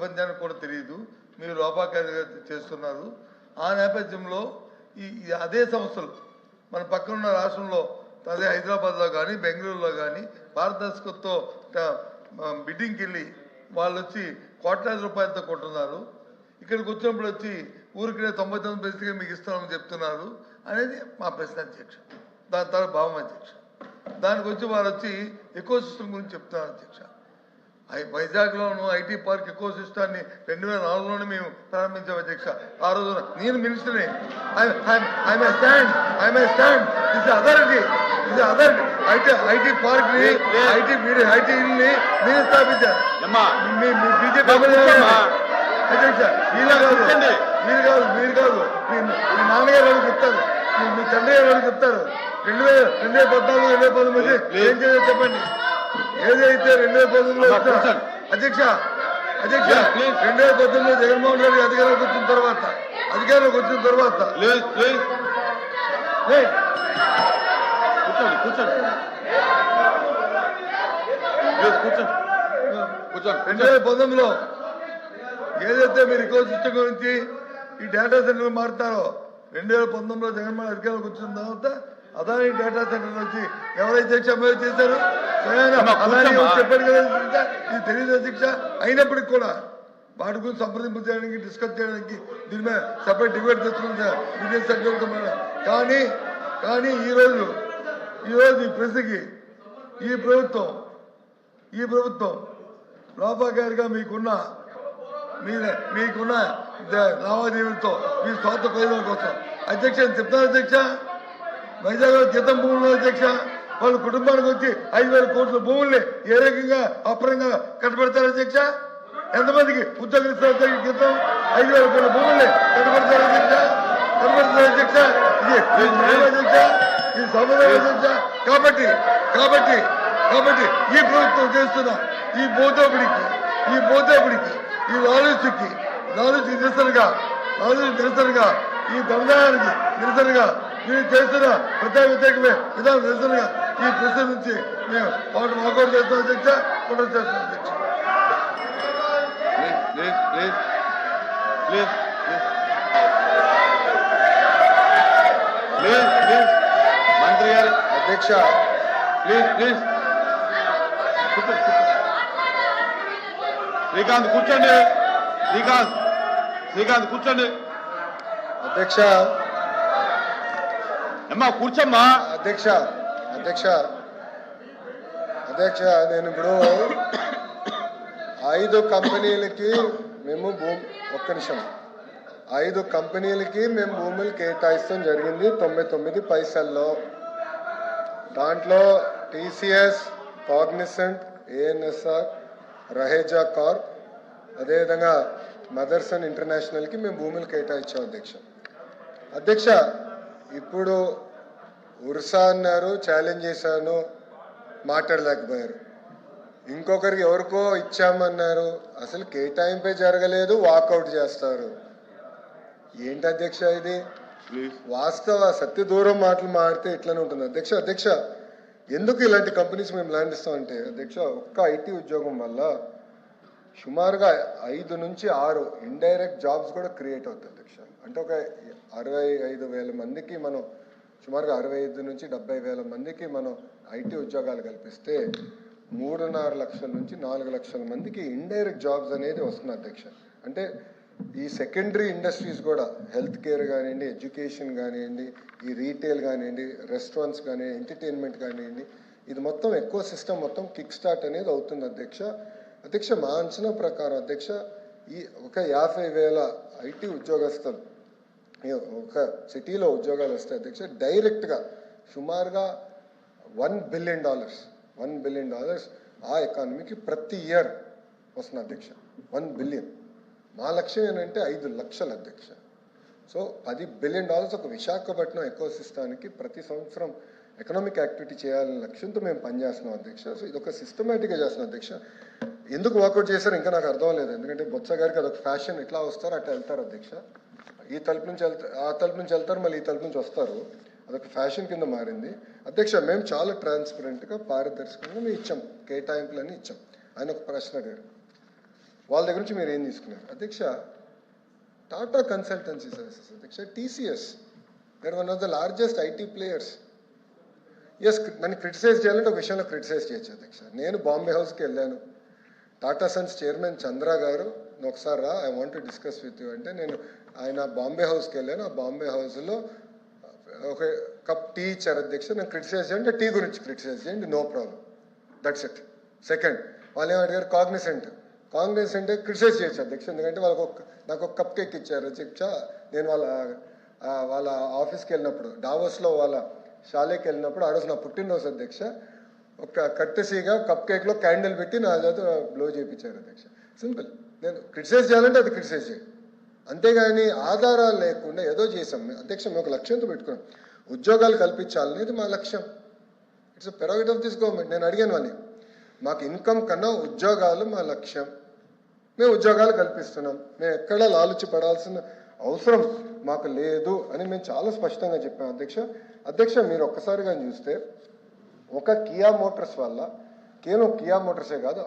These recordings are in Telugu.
ప్రపంచానికి కూడా తెలియదు, మీరు లోపాకారిగా చేస్తున్నారు. ఆ నేపథ్యంలో అదే సంస్థలు మన పక్కనున్న రాష్ట్రంలో, అదే హైదరాబాద్లో కానీ బెంగళూరులో కానీ పారదర్శకతతో బిడ్డింగ్కి వెళ్ళి వాళ్ళు వచ్చి కోట్లాది రూపాయలతో కొంటున్నారు. ఇక్కడికి వచ్చినప్పుడు వచ్చి ఊరికే 99% మీకు ఇస్తామని చెప్తున్నారు అనేది మా ప్రశ్న అధ్యక్ష. దాని తర్వాత భావం అధ్యక్ష. దానికి వచ్చి వారు వచ్చి ఎకో సిస్టమ్ గురించి చెప్తున్నారు అధ్యక్ష. వైజాగ్లోను ఐటీ పార్క్ ఎకో సిస్టాన్ని 2004లోనే మేము ప్రారంభించాం అధ్యక్ష. ఆ రోజున నేను మినిస్టర్ని ఐటీ పార్క్ ని ఐటీని నేను స్థాపించాను. బీజేపీ అధ్యక్ష. మీరు కాదు మీ నాన్నగారు వాళ్ళు చెప్తారు, మీ తండ్రి గారు వాళ్ళు చెప్తారు. 2014, 2019 ఏం చేయాలో చెప్పండి. ఏదైతే 2019లో అధ్యక్ష 2019లో జగన్మోహన్ రెడ్డి అధికారంలోకి వచ్చిన తర్వాత కూర్చోండి 2019లో ఏదైతే మీరు ఎకో సిస్టమ్ గురించి ఈ డేటా సెంటర్ మారుతారో 2019లో జగన్మోహన్ అధికారంలోకి వచ్చిన తర్వాత అదాని డేటా సెంటర్ నుంచి ఎవరైతే అమలు చేశారో అదాని చెప్పాడు కదా ఇది తెలియదు అధ్యక్ష. అయినప్పటికి కూడా వాటి గురించి సంప్రదింపు చేయడానికి, డిస్కస్ చేయడానికి దీని మీద సపరేట్ డిబేట్ చేస్తున్నా విజయ్ సభ్యులతో. కానీ ఈరోజు ఈ ప్రశ్నకి ఈ ప్రభుత్వం లోపాకారిగా మీకున్న లావాదేవీలతో మీ స్వార్థ ప్రయోజనాల కోసం అధ్యక్ష చెప్తాను అధ్యక్ష. వైజాగ్లో జీతం భూములు అధ్యక్ష, వాళ్ళ కుటుంబానికి వచ్చి 5,000 కోట్ల భూముల్ని ఏ రకంగా అపరంగా కట్టబెడతారు అధ్యక్ష? ఎంతమందికి ఉద్యోగం ఇస్తారు జీతం? 5,000 కోట్ల భూముల్ని కట్టబెడతారు అధ్యక్ష. ఇది సమాధానం అధ్యక్ష. కాబట్టి ఈ ప్రభుత్వం చేస్తున్న ఈ బోధోపిడికి ఈ లాలూచికి నిరసనగా ఈ దందానికి నిరసనగా మీరు చేస్తున్న వ్యతిరేకమే విధానం నిరసనగా ఈ ప్రశ్న నుంచి మేము వాకౌట్ చేస్తాం అధ్యక్ష. ప్రొటెస్ట్ చేస్తాం అధ్యక్ష. మంత్రి గారు అధ్యక్ష ప్లీజ్ శ్రీకాంత్ కూర్చోండి అధ్యక్ష. అమ్మా కూర్చోమ్మా అధ్యక్ష. నేను ఇప్పుడు 5 కంపెనీలకి మేము ఒక్క నిమిషం 5 కంపెనీలకి మేము భూములు కేటాయిస్తాం జరిగింది 99 పైసల్లో. దాంట్లో TCS, Cognizant, ANSR, Raheja Corp, అదేవిధంగా మదర్సన్ ఇంటర్నేషనల్కి మేము భూములు కేటాయించాం అధ్యక్ష. ఇప్పుడు ఉర్సా అన్నారు, ఛాలెంజ్ చేశాను, మాట్లాడలేకపోయారు. ఇంకొకరికి ఎవరికో ఇచ్చామన్నారు, అసలు కేటాయింపే జరగలేదు, వాకౌట్ చేస్తారు. ఏంటి అధ్యక్ష ఇది? వాస్తవ సత్య దూరం మాటలు మాడితే ఇట్లనే ఉంటుంది అధ్యక్ష. ఎందుకు ఇలాంటి కంపెనీస్ మేము ల్యాండ్ ఇస్తామంటే అధ్యక్ష, ఒక్క ఐటీ ఉద్యోగం వల్ల సుమారుగా 5 నుంచి 6 ఇండైరెక్ట్ జాబ్స్ కూడా క్రియేట్ అవుతాయి అధ్యక్ష. అంటే ఒక 65,000 మందికి మనం సుమారుగా 65 నుంచి 70,000 మందికి మనం ఐటీ ఉద్యోగాలు కల్పిస్తే 3.5 లక్షల నుంచి 4 లక్షల మందికి ఇండైరెక్ట్ జాబ్స్ అనేది వస్తుంది అధ్యక్ష. అంటే ఈ సెకండరీ ఇండస్ట్రీస్ కూడా హెల్త్ కేర్ కానివ్వండి, ఎడ్యుకేషన్ కానివ్వండి, ఈ రీటైల్ కానివ్వండి, రెస్టారెంట్స్ కానివ్వండి, ఎంటర్టైన్మెంట్ కానివ్వండి, ఇది మొత్తం ఎక్కువ సిస్టమ్ మొత్తం కిక్ స్టార్ట్ అనేది అవుతుంది అధ్యక్ష. మా అంచనా ప్రకారం అధ్యక్ష ఈ ఒక 50,000 ఐటీ ఉద్యోగస్తులు ఒక సిటీలో ఉద్యోగాలు వస్తాయి అధ్యక్ష. డైరెక్ట్గా సుమారుగా $1 బిలియన్ ఆ ఎకానమీకి ప్రతి ఇయర్ వస్తుంది అధ్యక్ష. 1 బిలియన్. మా లక్ష్యం ఏంటంటే 5 లక్షలు అధ్యక్ష. సో $10 బిలియన్ ఒక విశాఖపట్నం ఎకో సిస్టానికి ప్రతి సంవత్సరం ఎకనామిక్ యాక్టివిటీ చేయాలనే లక్ష్యంతో మేము పనిచేస్తున్నాం అధ్యక్ష. సో ఇది ఒక సిస్టమేటిక్గా చేస్తున్నాం అధ్యక్ష. ఎందుకు వాకౌట్ చేశారు ఇంకా నాకు అర్థం లేదు. ఎందుకంటే బొత్స గారికి అదొక ఫ్యాషన్, ఎట్లా వస్తారు అట్లా వెళ్తారు అధ్యక్ష. ఈ తలుపు నుంచి ఆ తలుపు నుంచి వెళ్తారు, మళ్ళీ ఈ తలుపు నుంచి వస్తారు. అదొక ఫ్యాషన్ కింద మారింది అధ్యక్ష. మేము చాలా ట్రాన్స్పరెంట్గా పారదర్శకంగా మేము ఇచ్చాం, కేటాయింపులన్నీ ఇచ్చాం. ఆయన ఒక ప్రశ్న అడిగారు, వాళ్ళ దగ్గర నుంచి మీరు ఏం తీసుకున్నారు అధ్యక్ష? టాటా కన్సల్టెన్సీ సర్వీసెస్ అధ్యక్ష, TCS, there one of the largest IT players. Yes, నన్ను క్రిటిసైజ్ చేయాలంటే ఒక విషయంలో క్రిటిసైజ్ చేయొచ్చు అధ్యక్ష. నేను బాంబే హౌస్కి వెళ్ళాను, టాటా సన్స్ చైర్మన్ చంద్ర గారు ఒకసారి రా, I want to discuss with you అంటే నేను ఆయన బాంబే హౌస్కి వెళ్ళాను. ఆ బాంబే హౌస్లో ఒక కప్ టీ ఇచ్చారు అధ్యక్ష. నేను క్రిటిసైజ్ చేయండి, టీ గురించి క్రిటిసైజ్ చేయండి, no problem, that's it. Second, వాళ్ళు ఏమడిగారు, కాగ్నిసెంట్ క్రిటిసైజ్ చేయొచ్చు అధ్యక్ష, ఎందుకంటే నాకు ఒక కప్ కేక్ ఇచ్చారు అధ్యక్ష. నేను వాళ్ళ ఆఫీస్కి వెళ్ళినప్పుడు, డావోస్లో వాళ్ళ షాలేకి వెళ్ళినప్పుడు, ఆ రోజు నా పుట్టినరోజు అధ్యక్ష, ఒక కట్టెసీగా కప్ కేక్లో క్యాండిల్ పెట్టి నా చేత బ్లో చేయించారు అధ్యక్ష. సింపుల్. నేను క్రిటిసైజ్ చేయాలంటే అది క్రిటిసైజ్ చేయండి, అంతేగాని ఆధారాలు లేకుండా ఏదో చేసాం అధ్యక్ష. మేము ఒక లక్ష్యంతో పెట్టుకున్నాం, ఉద్యోగాలు కల్పించాలనేది మా లక్ష్యం. It's a prerogative of this government. నేను అడిగాను వాళ్ళని, మాకు ఇన్కమ్ కన్నా ఉద్యోగాలు మా లక్ష్యం, మేము ఉద్యోగాలు కల్పిస్తున్నాం, మేము ఎక్కడా లాలుచి పడాల్సిన అవసరం మాకు లేదు అని మేము చాలా స్పష్టంగా చెప్పాం అధ్యక్ష. మీరు ఒక్కసారిగా చూస్తే ఒక కియా మోటార్స్ వల్ల, కేవలం కియా మోటార్సే కాదు,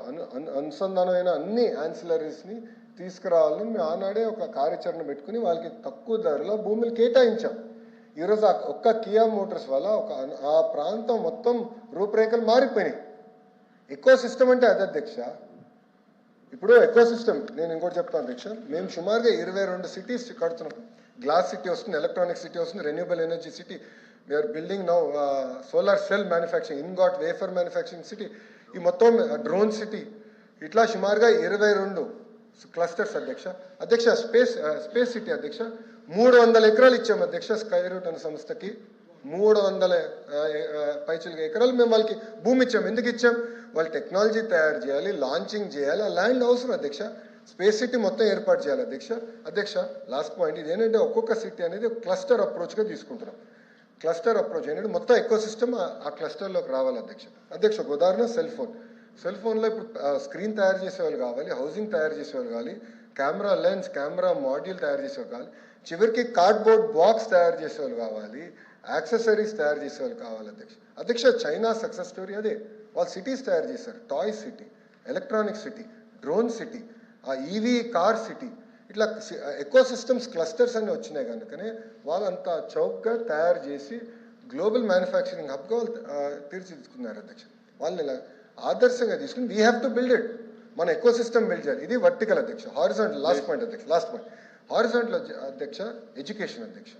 అనుసంధానమైన అన్ని యాన్సిలరీస్ని తీసుకురావాలని మేము ఆనాడే ఒక కార్యాచరణ పెట్టుకుని వాళ్ళకి తక్కువ ధరలో భూములు కేటాయించాం. ఈరోజు ఒక్క కియా మోటార్స్ వల్ల ఆ ప్రాంతం మొత్తం రూపురేఖలు మారిపోయినాయి. ఎకో సిస్టమ్ అంటే అది అధ్యక్ష. ఇప్పుడు ఎకో సిస్టమ్ నేను ఇంకోటి చెప్తాను అధ్యక్ష, మేము సుమారుగా 22 సిటీస్ కడుతున్నాం. గ్లాస్ సిటీ వస్తుంది, ఎలక్ట్రానిక్ సిటీ వస్తుంది, renewable energy city, we're building now solar cell manufacturing, ingot wafer manufacturing city, ఈ మొత్తం డ్రోన్ సిటీ, ఇట్లా సుమారుగా 22 క్లస్టర్స్ అధ్యక్ష. స్పేస్ సిటీ అధ్యక్ష 300 ఎకరాలు ఇచ్చాము అధ్యక్ష. స్కై రూట్ అనే సంస్థకి 300 పైచులుగా ఎకరాలు మేము వాళ్ళకి భూమి ఇచ్చాము. ఎందుకు ఇచ్చాం? వాళ్ళు టెక్నాలజీ తయారు చేయాలి, లాంచింగ్ చేయాలి, ఆ ల్యాండ్ అవసరం అధ్యక్ష. స్పేస్ సిటీ మొత్తం ఏర్పాటు చేయాలి అధ్యక్ష. లాస్ట్ పాయింట్ ఇది ఏంటంటే, ఒక్కొక్క సిటీ అనేది క్లస్టర్ అప్రోచ్గా తీసుకుంటున్నాం. క్లస్టర్ అప్రోచ్ అనేది మొత్తం ఎకో సిస్టమ్ ఆ క్లస్టర్లోకి రావాలి అధ్యక్ష. ఒక ఉదాహరణ, సెల్ ఫోన్లో ఇప్పుడు స్క్రీన్ తయారు చేసేవాళ్ళు కావాలి, హౌసింగ్ తయారు చేసేవాళ్ళు కావాలి, కెమెరా లెన్స్, కెమెరా మాడ్యూల్ తయారు చేసేవాళ్ళు కావాలి, చివరికి కార్డ్బోర్డ్ బాక్స్ తయారు చేసేవాళ్ళు కావాలి, యాక్సెసరీస్ తయారు చేసేవాళ్ళు కావాలి అధ్యక్ష. చైనా సక్సెస్ స్టోరీ అదే. వాళ్ళు సిటీస్ తయారు చేశారు, toy city, electronic city, drone city, ఆ ఈవీ కార్ సిటీ, ఇట్లా ఎకో సిస్టమ్స్ క్లస్టర్స్ అన్నీ వచ్చినాయి కనుకనే వాళ్ళంతా చౌకగా తయారు చేసి గ్లోబల్ మ్యానుఫ్యాక్చరింగ్ హబ్గా వాళ్ళు తీర్చిదిద్దుకున్నారు అధ్యక్ష. వాళ్ళని ఇలా ఆదర్శంగా తీసుకుని we have to build it. మన ఎకో సిస్టమ్ బిల్డ్ చేయాలి. ఇది వర్టికల్ అధ్యక్ష. హారిజాంటల్ లాస్ట్ పాయింట్ హారిజాంటల్ అధ్యక్ష, ఎడ్యుకేషన్ అధ్యక్ష.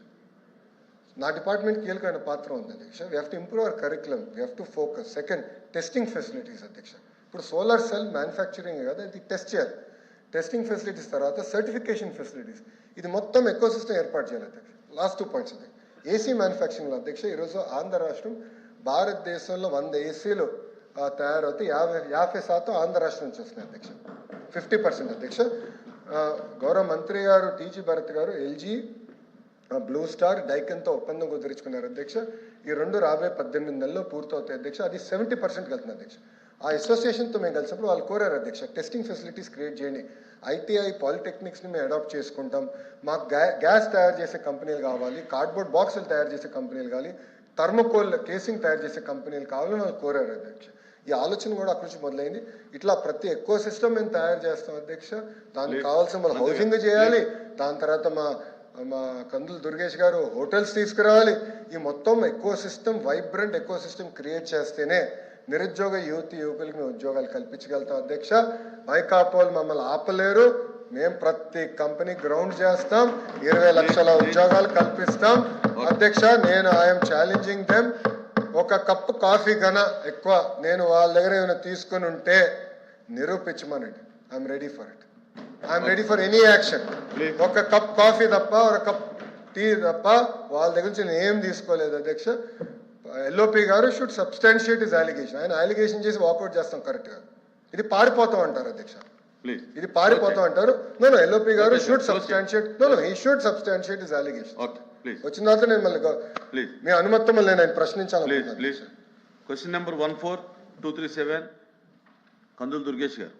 నా డిపార్ట్మెంట్ కీలకమైన పాత్ర ఉంది అధ్యక్ష. We have to improve our curriculum, we have to focus. Second, testing facilities అధ్యక్ష. ఇప్పుడు సోలార్ సెల్ మ్యానుఫ్యాక్చరింగ్ కదా, ఇది టెస్ట్ చేయాలి. టెస్టింగ్ ఫెసిలిటీస్ తర్వాత సర్టిఫికేషన్ ఫెసిలిటీస్, ఇది మొత్తం ఎకో సిస్టమ్ ఏర్పాటు చేయాలి అధ్యక్ష. లాస్ట్ 2 పాయింట్స్ అధ్యక్ష. ఏసీ మ్యానుఫ్యాక్చరింగ్లో అధ్యక్ష, ఈరోజు ఆంధ్ర రాష్ట్రం భారతదేశంలో 100 ఏసీలు తయారవుతే 50% ఆంధ్ర రాష్ట్రం నుంచి వస్తున్నాయి అధ్యక్ష. 50% అధ్యక్ష. గౌరవ మంత్రి గారు టీజీ భరత్ గారు ఎల్జీ, బ్లూ స్టార్, డైకన్తో ఒప్పందం కుదుర్చుకున్నారు అధ్యక్ష. ఈ రెండు రాబోయే 18 నెలల్లో పూర్తవుతాయి అధ్యక్ష. అది 70% వెళ్తుంది అధ్యక్ష. ఆ అసోసియేషన్తో మేము కలిసినప్పుడు వాళ్ళు కోరారు అధ్యక్ష, టెస్టింగ్ ఫెసిలిటీస్ క్రియేట్ చేయండి, ఐటీఐ పాలిటెక్నిక్స్ని మేము అడాప్ట్ చేసుకుంటాం, మాకు గ్యాస్ తయారు చేసే కంపెనీలు కావాలి, కార్డ్బోర్డ్ బాక్సులు తయారు చేసే కంపెనీలు కావాలి, థర్మోకోల్ కేసింగ్ తయారు చేసే కంపెనీలు కావాలని వాళ్ళు కోరారు అధ్యక్ష. ఈ ఆలోచన కూడా అక్కడి నుంచి మొదలైంది. ఇట్లా ప్రతి ఎకో సిస్టమ్ మేము తయారు చేస్తాం అధ్యక్ష. దానికి కావాల్సిన మన హౌసింగ్ చేయాలి, దాని తర్వాత మా కందులు దుర్గేష్ గారు హోటల్స్ తీసుకురావాలి. ఈ మొత్తం eco system, vibrant eco system create చేస్తేనే నిరుద్యోగ యువకులకి మేము ఉద్యోగాలు కల్పించగలుగుతాం అధ్యక్ష. వైకాపోలు మమ్మల్ని ఆపలేరు. మేము ప్రతి కంపెనీ గ్రౌండ్ చేస్తాం, 20 లక్షల ఉద్యోగాలు కల్పిస్తాం అధ్యక్ష. నేను ఐఎమ్ ఛాలెంజింగ్ దెమ్. ఒక కప్పు కాఫీ కన్నా ఎక్కువ నేను వాళ్ళ దగ్గర ఏమైనా తీసుకుని ఉంటే నిరూపించమనండి. I'm ready for it. I'm ready for any action. ఒక కప్ కాఫీ తప్ప, ఒక కప్ టీ తప్ప వాళ్ళ దగ్గర నుంచి నేను ఏం తీసుకోలేదు అధ్యక్ష. ఎల్ఓపి గారు షుడ్ సబ్స్టాన్షియేట్ ఇస్ అలిగేషన్. ఆయన అలిగేషన్ చేసి వాకౌట్ చేస్తాం కరెక్ట్గా. ఇది పారిపోతాం అంటారు అధ్యక్ష, ఇది పారిపోతాం అంటారు. నో ఎల్ఓపి గారు should substantiate, he should substantiate his allegation. వచ్చిన తర్వాత నేను మళ్ళీ మీ అనుమతి మళ్ళీ నేను ప్రశ్నించాలి. క్వశ్చన్ నెంబర్ 14237 కందులు దుర్గేష్ గారు.